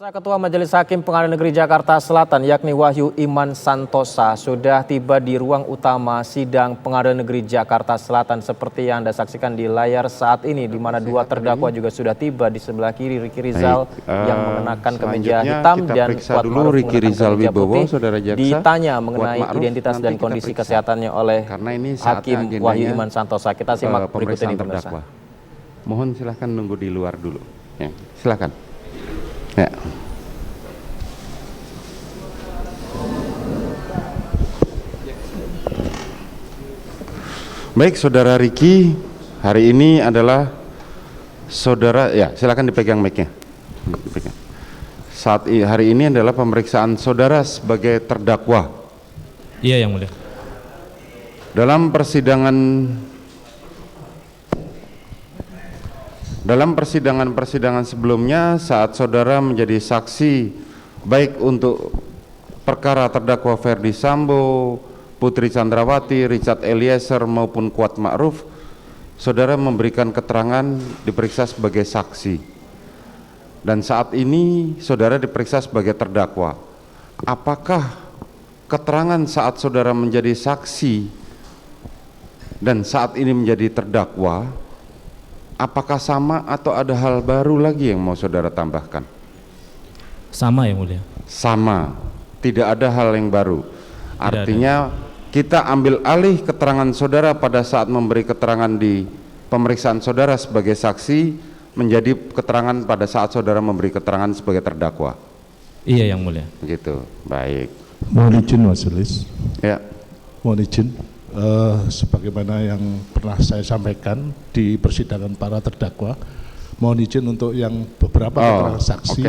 Ketua Majelis Hakim Pengadilan Negeri Jakarta Selatan yakni Wahyu Iman Santosa sudah tiba di ruang utama sidang Pengadilan Negeri Jakarta Selatan seperti yang Anda saksikan di layar saat ini, di mana dua terdakwa juga sudah tiba di sebelah kiri. Ricky Rizal yang mengenakan kemeja hitam dan Kuat Ma'ruf menggunakan kemeja putih ditanya mengenai identitas dan kondisi kesehatannya oleh Hakim Wahyu Iman Santosa. Kita simak berikut ini pemirsa. Mohon silahkan nunggu di luar dulu. Ya, silakan. Ya. Baik, Saudara Ricky, hari ini adalah saudara, ya silakan dipegang mic-nya. Hari ini adalah pemeriksaan saudara sebagai terdakwa. Iya, Yang Mulia. Dalam persidangan sebelumnya, saat saudara menjadi saksi baik untuk perkara terdakwa Ferdi Sambo, Putri Chandrawati, Richard Eliezer maupun Kuat Ma'ruf, saudara memberikan keterangan diperiksa sebagai saksi. Dan saat ini saudara diperiksa sebagai terdakwa. Apakah keterangan saat saudara menjadi saksi dan saat ini menjadi terdakwa, apakah sama atau ada hal baru lagi yang mau saudara tambahkan? Sama, Yang Mulia. Sama, tidak ada hal yang baru. Artinya kita ambil alih keterangan saudara pada saat memberi keterangan di pemeriksaan saudara sebagai saksi menjadi keterangan pada saat saudara memberi keterangan sebagai terdakwa. Iya, Yang Mulia. Begitu, baik. Mohon izin Majelis. Ya. Mohon izin. Sebagaimana yang pernah saya sampaikan di persidangan para terdakwa, mohon izin untuk yang beberapa keterangan saksi,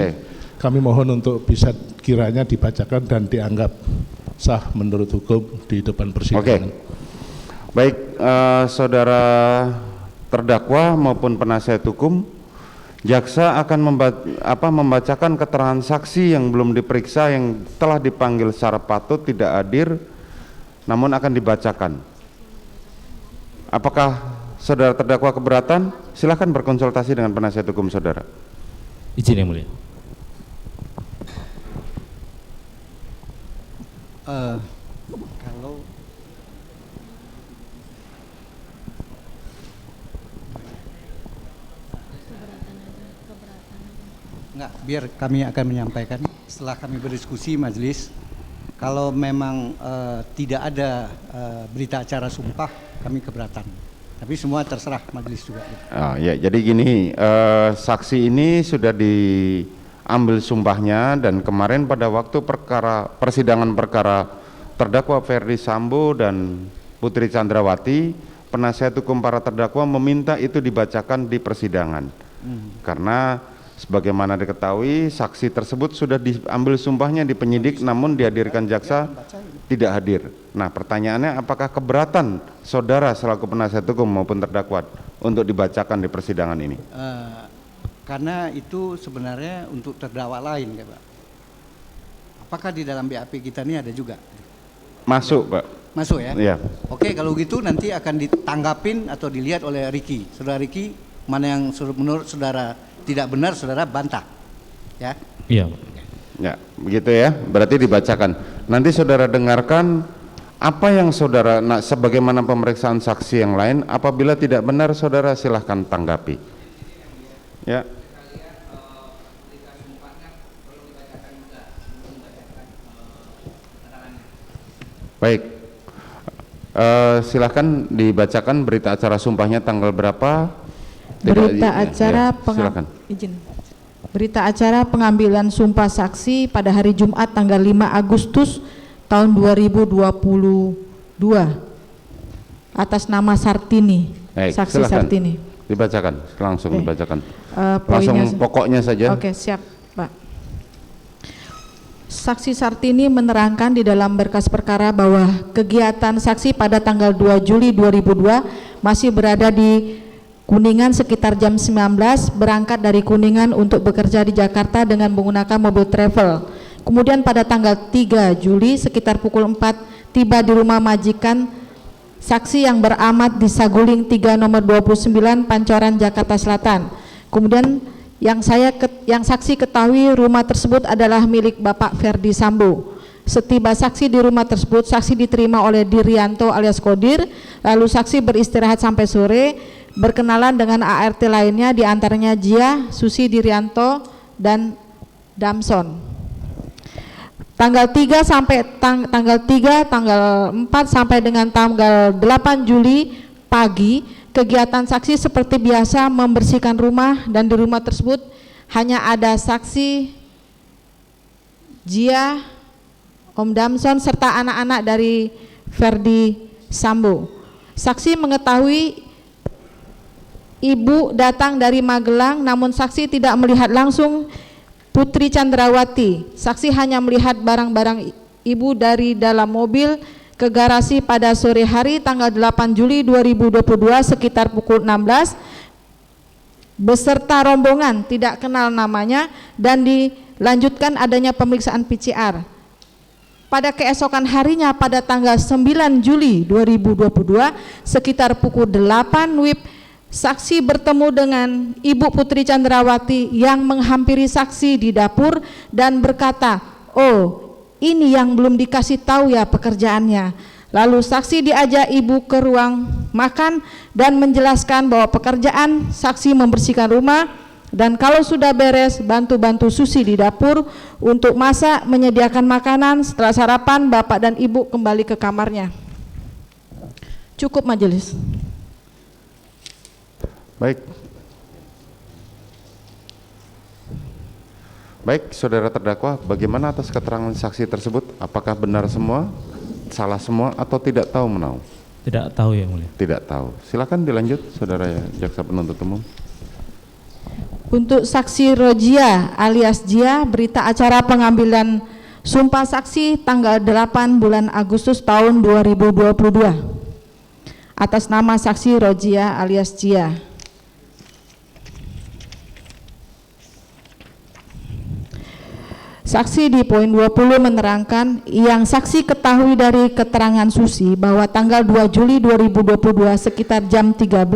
kami mohon untuk bisa kiranya dibacakan dan dianggap sah menurut hukum di depan persidangan. Baik, saudara terdakwa maupun penasihat hukum, jaksa akan membacakan keterangan saksi yang belum diperiksa yang telah dipanggil secara patut tidak hadir, namun akan dibacakan. Apakah saudara terdakwa keberatan? Silakan berkonsultasi dengan penasihat hukum saudara. Izin, Yang Mulia. Kalau enggak, biar kami akan menyampaikan setelah kami berdiskusi majelis. Kalau memang tidak ada berita acara sumpah, kami keberatan. Tapi semua terserah majelis juga. Ya, jadi gini, saksi ini sudah diambil sumpahnya dan kemarin pada waktu persidangan perkara terdakwa Ferdi Sambo dan Putri Chandrawati, penasihat hukum para terdakwa meminta itu dibacakan di persidangan. Karena sebagaimana diketahui, saksi tersebut sudah diambil sumpahnya di penyidik namun dihadirkan jaksa tidak hadir. Nah, pertanyaannya apakah keberatan saudara selaku penasihat hukum maupun terdakwa untuk dibacakan di persidangan ini? Karena itu sebenarnya untuk terdakwa lain, ya Pak. Apakah di dalam BAP kita ini ada juga? Masuk, Pak. Masuk ya? Iya. Oke, kalau gitu nanti akan ditanggapin atau dilihat oleh Ricky. Saudara Ricky, mana yang menurut saudara tidak benar, saudara bantah, ya? Iya. Ya, begitu ya. Berarti dibacakan. Nanti saudara dengarkan apa yang saudara, sebagaimana pemeriksaan saksi yang lain. Apabila tidak benar, saudara silahkan tanggapi. Ya. Baik. Silahkan dibacakan berita acara sumpahnya tanggal berapa? Berita acara pengambilan sumpah saksi pada hari Jumat tanggal 5 Agustus tahun 2022 atas nama Sartini. Saksi silakan. Sartini. Dibacakan, langsung dibacakan. Langsung pokoknya saja. Oke, siap, Pak. Saksi Sartini menerangkan di dalam berkas perkara bahwa kegiatan saksi pada tanggal 2 Juli 2002 masih berada di Kuningan sekitar jam 19, berangkat dari Kuningan untuk bekerja di Jakarta dengan menggunakan mobil travel. Kemudian pada tanggal 3 Juli sekitar pukul 4 tiba di rumah majikan saksi yang beramat di Saguling 3 nomor 29 Pancoran Jakarta Selatan. Kemudian Yang saksi ketahui rumah tersebut adalah milik Bapak Ferdi Sambo. Setiba saksi di rumah tersebut, saksi diterima oleh Dirianto alias Kodir, lalu saksi beristirahat sampai sore, berkenalan dengan ART lainnya, diantaranya Jia, Susi Dirianto, dan Damson. Tanggal 3, tanggal 4 sampai dengan tanggal 8 Juli pagi, kegiatan saksi seperti biasa membersihkan rumah, dan di rumah tersebut hanya ada saksi Jia, Om Damson, serta anak-anak dari Ferdi Sambo. Saksi mengetahui ibu datang dari Magelang, namun saksi tidak melihat langsung Putri Chandrawati. Saksi hanya melihat barang-barang ibu dari dalam mobil ke garasi pada sore hari tanggal 8 Juli 2022 sekitar pukul 16 beserta rombongan tidak kenal namanya, dan dilanjutkan adanya pemeriksaan PCR. Pada keesokan harinya pada tanggal 9 Juli 2022 sekitar pukul 8 WIB, saksi bertemu dengan Ibu Putri Chandrawati yang menghampiri saksi di dapur dan berkata, "Oh, ini yang belum dikasih tahu ya pekerjaannya." Lalu saksi diajak ibu ke ruang makan dan menjelaskan bahwa pekerjaan saksi membersihkan rumah, dan kalau sudah beres bantu-bantu Susi di dapur untuk masak, menyediakan makanan. Setelah sarapan, bapak dan ibu kembali ke kamarnya. Cukup majelis. Baik, saudara terdakwa, bagaimana atas keterangan saksi tersebut? Apakah benar semua, salah semua, atau tidak tahu menahu? Tidak tahu yang mulia. Tidak tahu. Silakan dilanjut, saudara jaksa penuntut umum. Untuk saksi Rojia alias Jia, berita acara pengambilan sumpah saksi tanggal 8 bulan Agustus tahun 2022 atas nama saksi Rojia alias Jia. Saksi di poin 20 menerangkan yang saksi ketahui dari keterangan Susi bahwa tanggal 2 Juli 2022 sekitar jam 13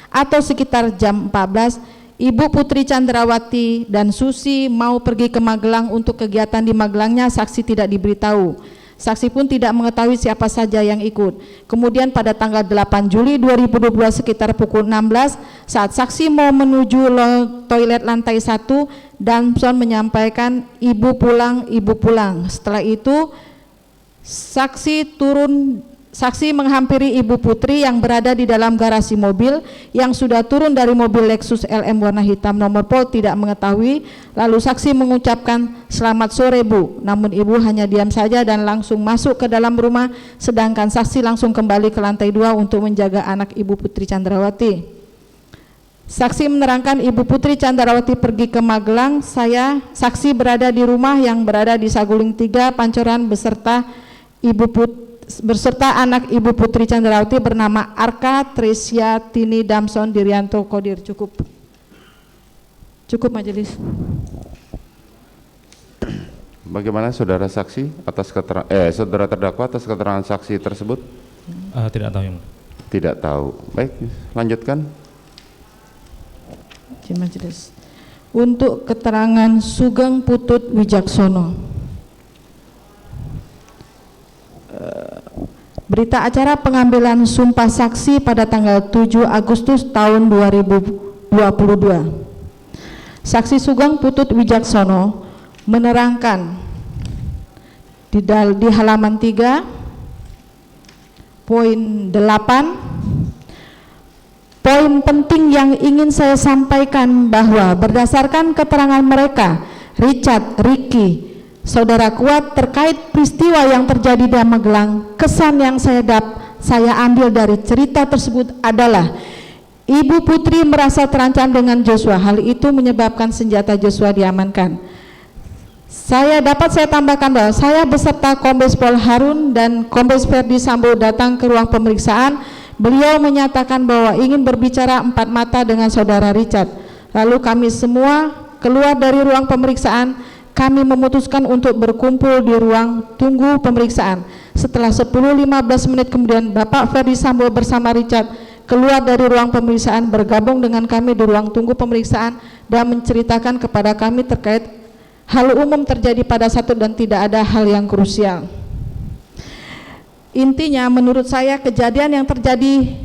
atau sekitar jam 14, Ibu Putri Chandrawati dan Susi mau pergi ke Magelang untuk kegiatan di Magelangnya. Saksi tidak diberitahu. Saksi pun tidak mengetahui siapa saja yang ikut. Kemudian pada tanggal 8 Juli 2022 sekitar pukul 16 saat saksi mau menuju toilet lantai 1, Damson menyampaikan ibu pulang, ibu pulang. Setelah itu saksi menghampiri Ibu Putri yang berada di dalam garasi mobil yang sudah turun dari mobil Lexus LM warna hitam nomor pol tidak mengetahui. Lalu saksi mengucapkan selamat sore Bu, namun ibu hanya diam saja dan langsung masuk ke dalam rumah, sedangkan saksi langsung kembali ke lantai 2 untuk menjaga anak Ibu Putri Chandrawati. Saksi menerangkan Ibu Putri Chandrawati pergi ke Magelang. Saksi berada di rumah yang berada di Saguling 3 Pancoran beserta anak Ibu Putri Chandrawati bernama Arka, Trisya, Tini, Damson, Dirianto, Kodir. Cukup majelis. Bagaimana saudara saksi atas saudara terdakwa atas keterangan saksi tersebut? Tidak tahu yang mulia. Tidak tahu. Baik, lanjutkan. Majelis. Untuk keterangan Sugeng Putut Wijaksono, berita acara pengambilan sumpah saksi pada tanggal 7 Agustus tahun 2022. Saksi Sugeng Putut Wijaksono menerangkan di halaman 3 poin 8, poin penting yang ingin saya sampaikan bahwa berdasarkan keterangan mereka, Richard, Ricky, Saudara Kuat terkait peristiwa yang terjadi di Magelang, kesan yang saya ambil dari cerita tersebut adalah Ibu Putri merasa terancam dengan Joshua. Hal itu menyebabkan senjata Joshua diamankan. Saya tambahkan bahwa saya beserta Kombes Pol Harun dan Kombes Ferdi Sambo datang ke ruang pemeriksaan. Beliau menyatakan bahwa ingin berbicara empat mata dengan saudara Richard. Lalu kami semua keluar dari ruang pemeriksaan. Kami memutuskan untuk berkumpul di ruang tunggu pemeriksaan. Setelah 10-15 menit kemudian Bapak Ferdi Sambo bersama Richard keluar dari ruang pemeriksaan, bergabung dengan kami di ruang tunggu pemeriksaan dan menceritakan kepada kami terkait hal umum terjadi pada satu dan tidak ada hal yang krusial. Intinya menurut saya kejadian yang terjadi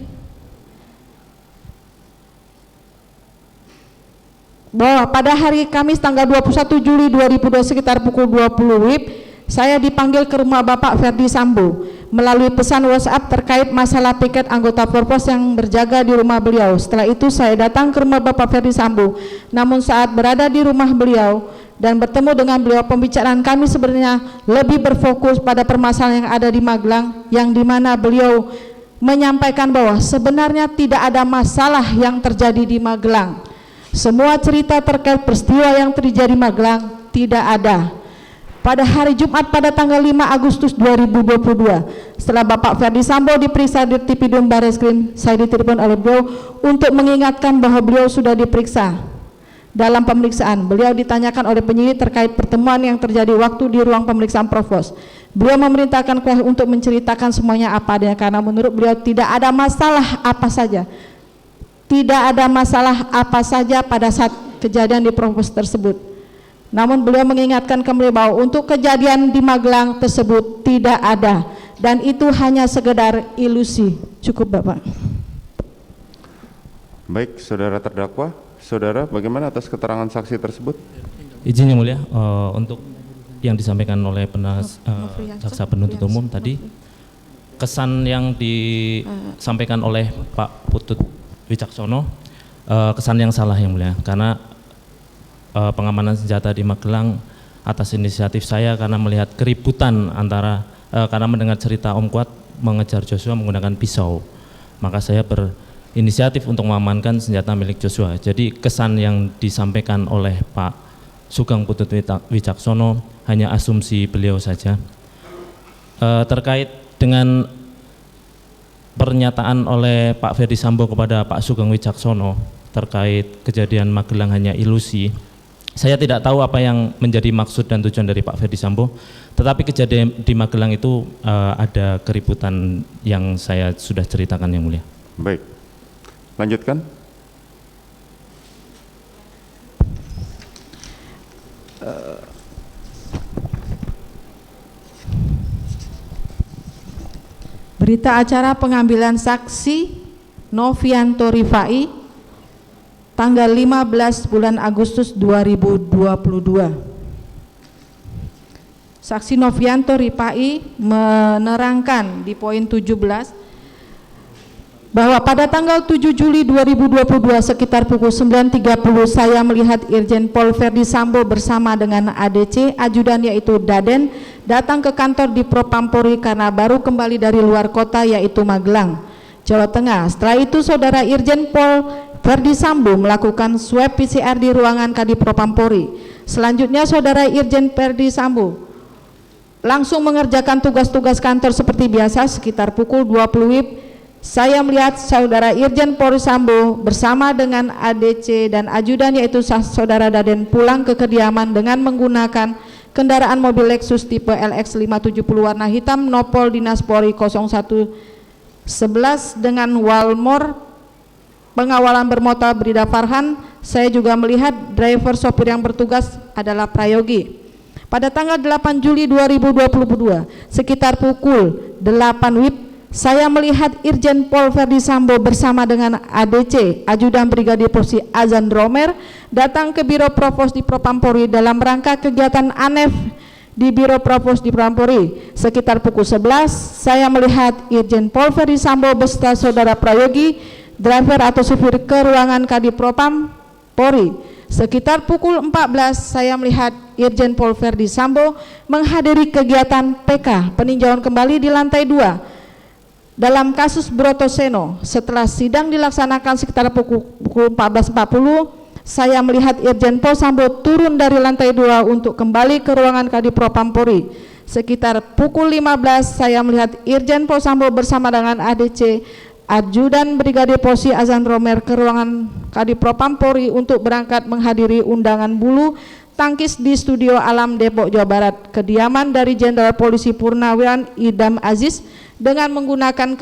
bahwa pada hari Kamis tanggal 21 Juli 2002 sekitar pukul 20 WIB saya dipanggil ke rumah Bapak Ferdi Sambo melalui pesan WhatsApp terkait masalah piket anggota Forpos yang berjaga di rumah beliau. Setelah itu saya datang ke rumah Bapak Ferdi Sambo, namun saat berada di rumah beliau dan bertemu dengan beliau, pembicaraan kami sebenarnya lebih berfokus pada permasalahan yang ada di Magelang, yang dimana beliau menyampaikan bahwa sebenarnya tidak ada masalah yang terjadi di Magelang. Semua cerita terkait peristiwa yang terjadi di Magelang tidak ada. Pada hari Jumat pada tanggal 5 Agustus 2022, setelah Bapak Ferdi Sambo diperiksa di Tipidum Barreskrim, saya ditelepon oleh beliau untuk mengingatkan bahwa beliau sudah diperiksa. Dalam pemeriksaan, beliau ditanyakan oleh penyidik terkait pertemuan yang terjadi waktu di ruang pemeriksaan Provos. Beliau memerintahkan kelas untuk menceritakan semuanya apa adanya, karena menurut beliau tidak ada masalah apa saja. Tidak ada masalah apa saja pada saat kejadian di Provos tersebut. Namun beliau mengingatkan kembali bahwa untuk kejadian di Magelang tersebut tidak ada, dan itu hanya sekedar ilusi. Cukup Bapak. Baik, saudara terdakwa. Saudara, bagaimana atas keterangan saksi tersebut? Izin yang mulia, untuk yang disampaikan oleh jaksa penuntut umum tadi, kesan yang disampaikan oleh Pak Putut Wicaksono, kesan yang salah yang mulia, karena pengamanan senjata di Magelang atas inisiatif saya karena melihat keributan antara, karena mendengar cerita Om Kuat mengejar Joshua menggunakan pisau, maka saya inisiatif untuk mengamankan senjata milik Joshua. Jadi kesan yang disampaikan oleh Pak Sugeng Putut Wicaksono hanya asumsi beliau saja. Terkait dengan pernyataan oleh Pak Ferdi Sambo kepada Pak Sugeng Wicaksono terkait kejadian Magelang hanya ilusi, saya tidak tahu apa yang menjadi maksud dan tujuan dari Pak Ferdi Sambo, tetapi kejadian di Magelang itu ada keributan yang saya sudah ceritakan yang mulia. Baik. Lanjutkan. Berita acara pengambilan saksi Novianto Rifai tanggal 15 bulan Agustus 2022. Saksi Novianto Rifai menerangkan di poin 17 bahwa pada tanggal 7 Juli 2022 sekitar pukul 9.30 saya melihat Irjen Pol Ferdi Sambo bersama dengan ADC ajudan yaitu Daden datang ke kantor di Propampori karena baru kembali dari luar kota yaitu Magelang, Jawa Tengah. Setelah itu saudara Irjen Pol Ferdi Sambo melakukan swab PCR di ruangan Kadif Propampori. Selanjutnya saudara Irjen Ferdi Sambo langsung mengerjakan tugas-tugas kantor seperti biasa. Sekitar pukul 20 WIB saya melihat saudara Irjen Polri Sambo bersama dengan ADC dan ajudan yaitu saudara Daden pulang ke kediaman dengan menggunakan kendaraan mobil Lexus tipe LX 570 warna hitam Nopol Dinas Polri 0111 dengan Walmor pengawalan bermotor Brida Farhan. Saya juga melihat driver sopir yang bertugas adalah Prayogi. Pada tanggal 8 Juli 2022 sekitar pukul 8 WIB saya melihat Irjen Pol Ferdi Sambo bersama dengan ADC ajudan Brigadir Polisi Azan Romer datang ke Biro Provos di Propampori dalam rangka kegiatan ANEF di Biro Provos di Propampori. Sekitar pukul 11 saya melihat Irjen Pol Ferdi Sambo beserta saudara Prayogi driver atau supir ke ruangan Kadif Propampori. Sekitar pukul 14 saya melihat Irjen Pol Ferdi Sambo menghadiri kegiatan PK peninjauan kembali di lantai 2 dalam kasus Brotoseno. Setelah sidang dilaksanakan sekitar pukul 14.40 saya melihat Irjen Pol Sambo turun dari lantai 2 untuk kembali ke ruangan Kadif Propampori. Sekitar pukul 15 saya melihat Irjen Pol Sambo bersama dengan ADC ajudan Brigadir Polisi Azan Romer ke ruangan Kadif Propampori untuk berangkat menghadiri undangan bulu tangkis di Studio Alam Depok Jawa Barat, kediaman dari Jenderal Polisi Purnawirawan Idam Aziz dengan menggunakan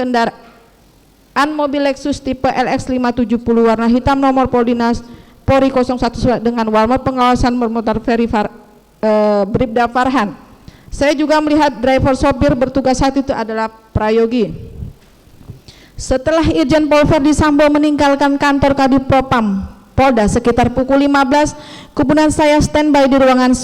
mobil Lexus tipe LX570 warna hitam nomor Poldinas Polri 01 dengan warna pengawasan bermotor Bribda Farhan. Saya juga melihat driver sopir bertugas saat itu adalah Prayogi. Setelah Irjen Pol Verdi Sambo meninggalkan kantor Kadif Propam Polda sekitar pukul 15, kemudian saya standby di ruangan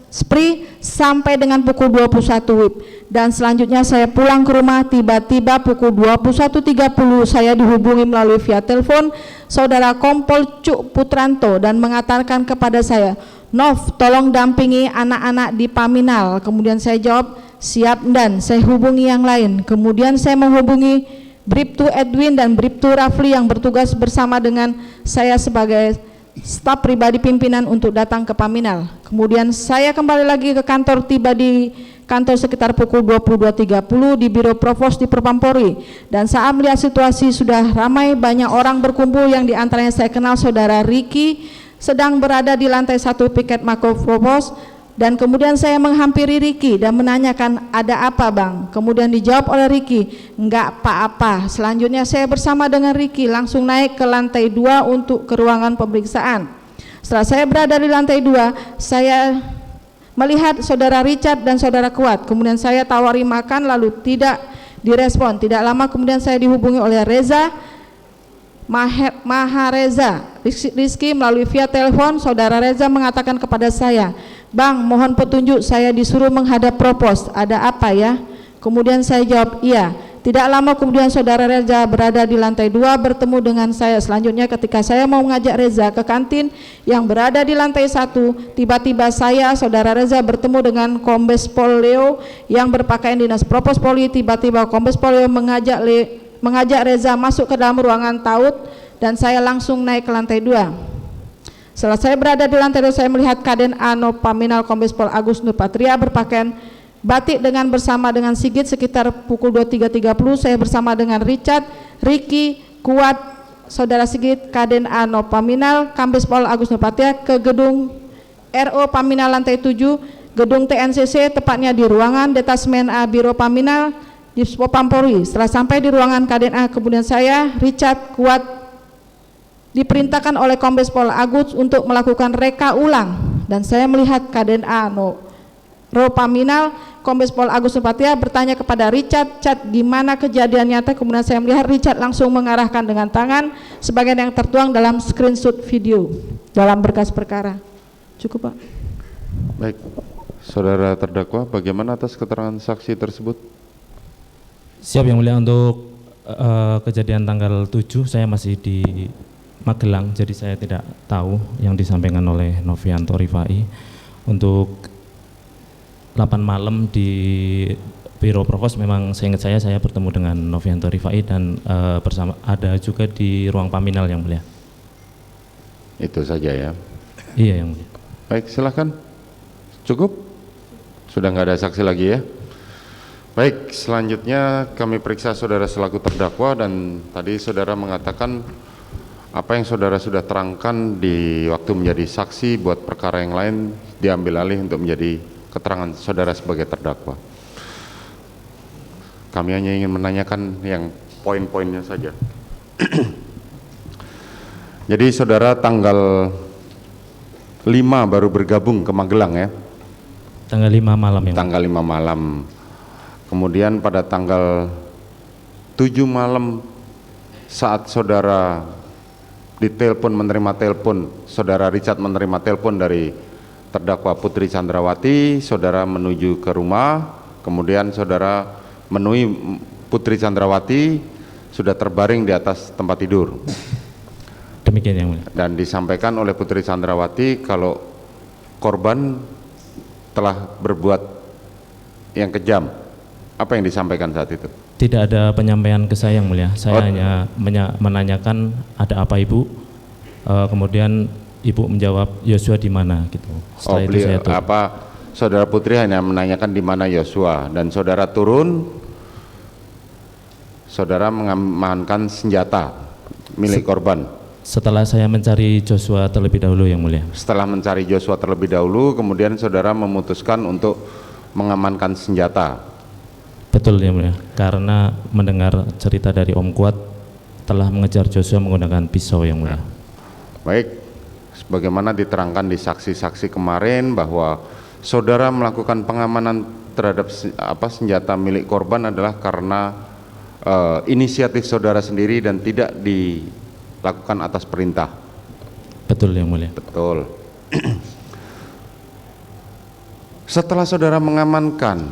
SPRI sampai dengan pukul 21 WIB, dan selanjutnya saya pulang ke rumah. Tiba-tiba pukul 21.30 saya dihubungi melalui via telepon Saudara Kompol Cuk Putranto dan mengatakan kepada saya, "Nov, tolong dampingi anak-anak di Paminal." Kemudian saya jawab, "Siap," dan saya hubungi yang lain. Kemudian saya menghubungi Bribtu Edwin dan Bribtu Rafli yang bertugas bersama dengan saya sebagai staf pribadi pimpinan untuk datang ke Paminal. Kemudian saya kembali lagi ke kantor, tiba di kantor sekitar pukul 22.30 di Biro Provos di Propam Polri, dan saat melihat situasi sudah ramai, banyak orang berkumpul yang diantaranya saya kenal Saudara Riki sedang berada di lantai 1 piket Mako Provos, dan kemudian saya menghampiri Riki dan menanyakan, "Ada apa, Bang?" Kemudian dijawab oleh Riki, "Enggak apa-apa." Selanjutnya saya bersama dengan Riki langsung naik ke lantai 2 untuk ke ruangan pemeriksaan. Setelah saya berada di lantai 2, saya melihat Saudara Richard dan Saudara Kuat. Kemudian saya tawari makan, lalu tidak direspon. Tidak lama kemudian saya dihubungi oleh Reza Mahareza Rizky melalui via telepon. Saudara Reza mengatakan kepada saya, "Bang, mohon petunjuk, saya disuruh menghadap Propos, ada apa ya?" Kemudian saya jawab, "Iya." Tidak lama kemudian Saudara Reza berada di lantai 2 bertemu dengan saya. Selanjutnya ketika saya mau mengajak Reza ke kantin yang berada di lantai 1, tiba-tiba saya, Saudara Reza, bertemu dengan Kombes Pol Leo yang berpakaian dinas Propos Polri. Tiba-tiba Kombes Pol Leo mengajak Reza masuk ke dalam ruangan taut dan saya langsung naik ke lantai 2. Setelah saya berada di lantai 2, saya melihat Kaden Ano Paminal Kombes Pol Agus Nurpatria berpakaian batik bersama dengan Sigit. Sekitar pukul 23.30 saya bersama dengan Richard, Ricky, Kuat, Saudara Sigit, Kaden Ano Paminal, Kombes Pol Agus Nurpatria ke gedung RO Paminal lantai 7, gedung TNCC, tepatnya di ruangan Detasmen A Biro Paminal di Propam Polri. Setelah sampai di ruangan Kaden A, kemudian saya, Richard, Kuat diperintahkan oleh Kombes Pol Agus untuk melakukan reka ulang, dan saya melihat Kaden Ano Paminal Kombes Pol Agus Nurpatria bertanya kepada Richard, "Chat, gimana kejadian nyata?" Kemudian saya melihat Richard langsung mengarahkan dengan tangan sebagian yang tertuang dalam screenshot video dalam berkas perkara. Cukup, Pak. Baik, Saudara terdakwa, bagaimana atas keterangan saksi tersebut? Siap Yang Mulia. Untuk kejadian tanggal 7 saya masih di Magelang, jadi saya tidak tahu yang disampaikan oleh Novianto Rifai. Untuk 8 malam di Biro Provos, memang seingat saya bertemu dengan Novianto Rifai dan bersama ada juga di ruang Paminal Yang Mulia. Itu saja ya? Iya Yang Mulia. Baik, silahkan. Cukup? Sudah nggak ada saksi lagi ya? Baik, selanjutnya kami periksa Saudara selaku terdakwa, dan tadi Saudara mengatakan apa yang Saudara sudah terangkan di waktu menjadi saksi buat perkara yang lain diambil alih untuk menjadi keterangan Saudara sebagai terdakwa. Kami hanya ingin menanyakan yang poin-poinnya saja. Jadi Saudara tanggal 5 baru bergabung ke Magelang ya? Tanggal 5 malam ya. Tanggal 5 malam. Kemudian pada tanggal 7 malam saat Saudara ditelepon, menerima telepon, Saudara Richard menerima telepon dari terdakwa Putri Chandrawati, Saudara menuju ke rumah, kemudian Saudara menemui Putri Chandrawati sudah terbaring di atas tempat tidur. Demikian Yang Mulia. Dan disampaikan oleh Putri Chandrawati kalau korban telah berbuat yang kejam. Apa yang disampaikan saat itu? Tidak ada penyampaian ke saya Yang Mulia. Saya hanya menanyakan ada apa Ibu. Kemudian Ibu menjawab Yosua di mana gitu. Setelah itu saya turun. Saudara Putri hanya menanyakan di mana Yosua, dan Saudara turun, Saudara mengamankan senjata milik korban. Setelah saya mencari Joshua terlebih dahulu Yang Mulia. Setelah mencari Joshua terlebih dahulu, kemudian Saudara memutuskan untuk mengamankan senjata. Betul Yang Mulia. Karena mendengar cerita dari Om Kuat telah mengejar Joshua menggunakan pisau yang mulia. Baik, sebagaimana diterangkan di saksi-saksi kemarin bahwa saudara melakukan pengamanan terhadap senjata milik korban adalah karena inisiatif saudara sendiri dan tidak dilakukan atas perintah. Betul yang mulia. Betul. Setelah saudara mengamankan,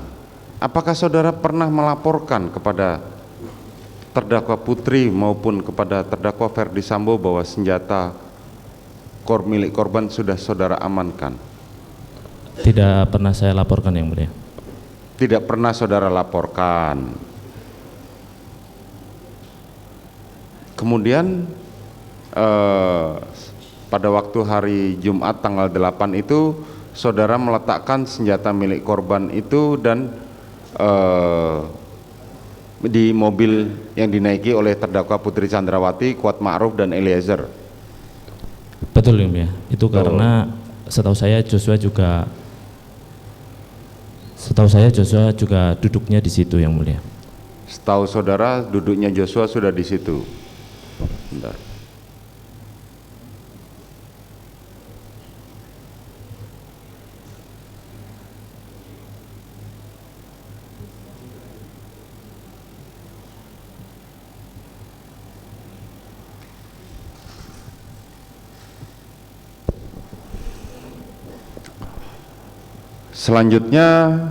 apakah saudara pernah melaporkan kepada terdakwa Putri maupun kepada terdakwa Ferdi Sambo bahwa senjata milik korban sudah saudara amankan? Tidak pernah saya laporkan yang mulia. Tidak pernah saudara laporkan. Kemudian pada waktu hari Jumat tanggal 8 itu saudara meletakkan senjata milik korban itu dan di mobil yang dinaiki oleh terdakwa Putri Chandrawati, Kuat Ma'ruf dan Eliezer. Betul yang mulia. Itu karena setahu saya Joshua juga duduknya di situ yang mulia. Setahu saudara duduknya Joshua sudah di situ. Bentar. Selanjutnya,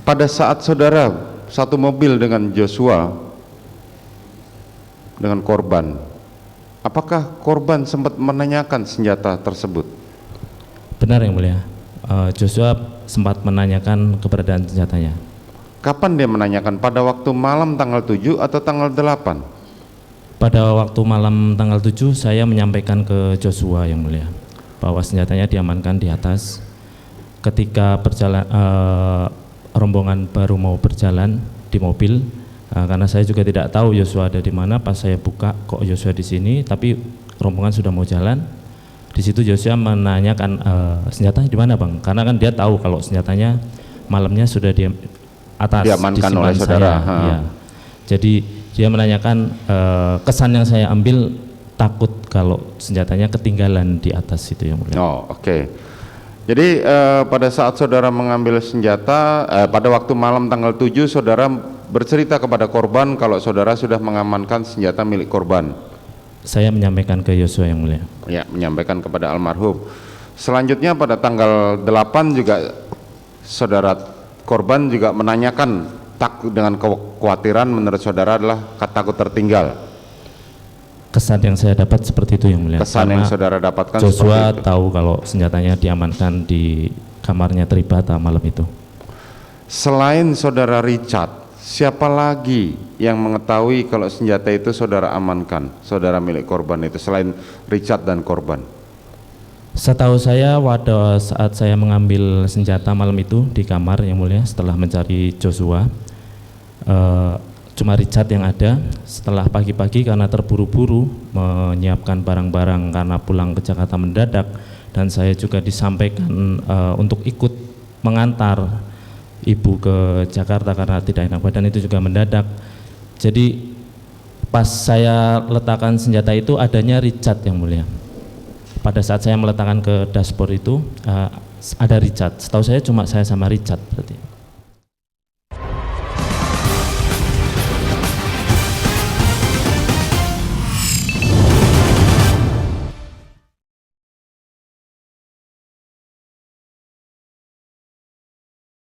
pada saat saudara satu mobil dengan Joshua dengan korban, apakah korban sempat menanyakan senjata tersebut? Benar yang mulia. Joshua sempat menanyakan keberadaan senjatanya. Kapan dia menanyakan? Pada waktu malam tanggal 7 atau tanggal 8? Pada waktu malam tanggal 7 saya menyampaikan ke Joshua yang mulia bahwa senjatanya diamankan di atas. Ketika rombongan baru mau berjalan di mobil, karena saya juga tidak tahu Joshua ada di mana. Pas saya buka, kok Joshua di sini, tapi rombongan sudah mau jalan. Di situ Joshua menanyakan senjatanya di mana bang? Karena kan dia tahu kalau senjatanya malamnya sudah di atas diamankan oleh saudara. Ya. Jadi dia menanyakan kesan yang saya ambil takut kalau senjatanya ketinggalan di atas itu yang mulia. Oh, oke. Jadi pada saat saudara mengambil senjata, pada waktu malam tanggal 7 saudara bercerita kepada korban kalau saudara sudah mengamankan senjata milik korban. Saya menyampaikan ke Joshua yang mulia. Ya, menyampaikan kepada almarhum. Selanjutnya pada tanggal 8 juga saudara korban juga menanyakan takut dengan kekhawatiran menurut saudara adalah takut tertinggal. Kesan yang saya dapat seperti itu yang mulia. Kesan yang saudara dapatkan Joshua seperti itu. tahu kalau senjatanya diamankan di kamarnya Tribata malam itu. Selain saudara Richard, siapa lagi yang mengetahui kalau senjata itu saudara amankan, saudara milik korban itu selain Richard dan korban? Setahu saya pada saat saya mengambil senjata malam itu di kamar yang mulia setelah mencari Joshua, cuma Richard yang ada. Setelah pagi-pagi karena terburu-buru menyiapkan barang-barang karena pulang ke Jakarta mendadak, dan saya juga disampaikan untuk ikut mengantar ibu ke Jakarta karena tidak enak badan, itu juga mendadak. Jadi pas saya letakkan senjata itu adanya Richard yang mulia. Pada saat saya meletakkan ke dashboard itu ada Richard. Setahu saya cuma saya sama Richard berarti.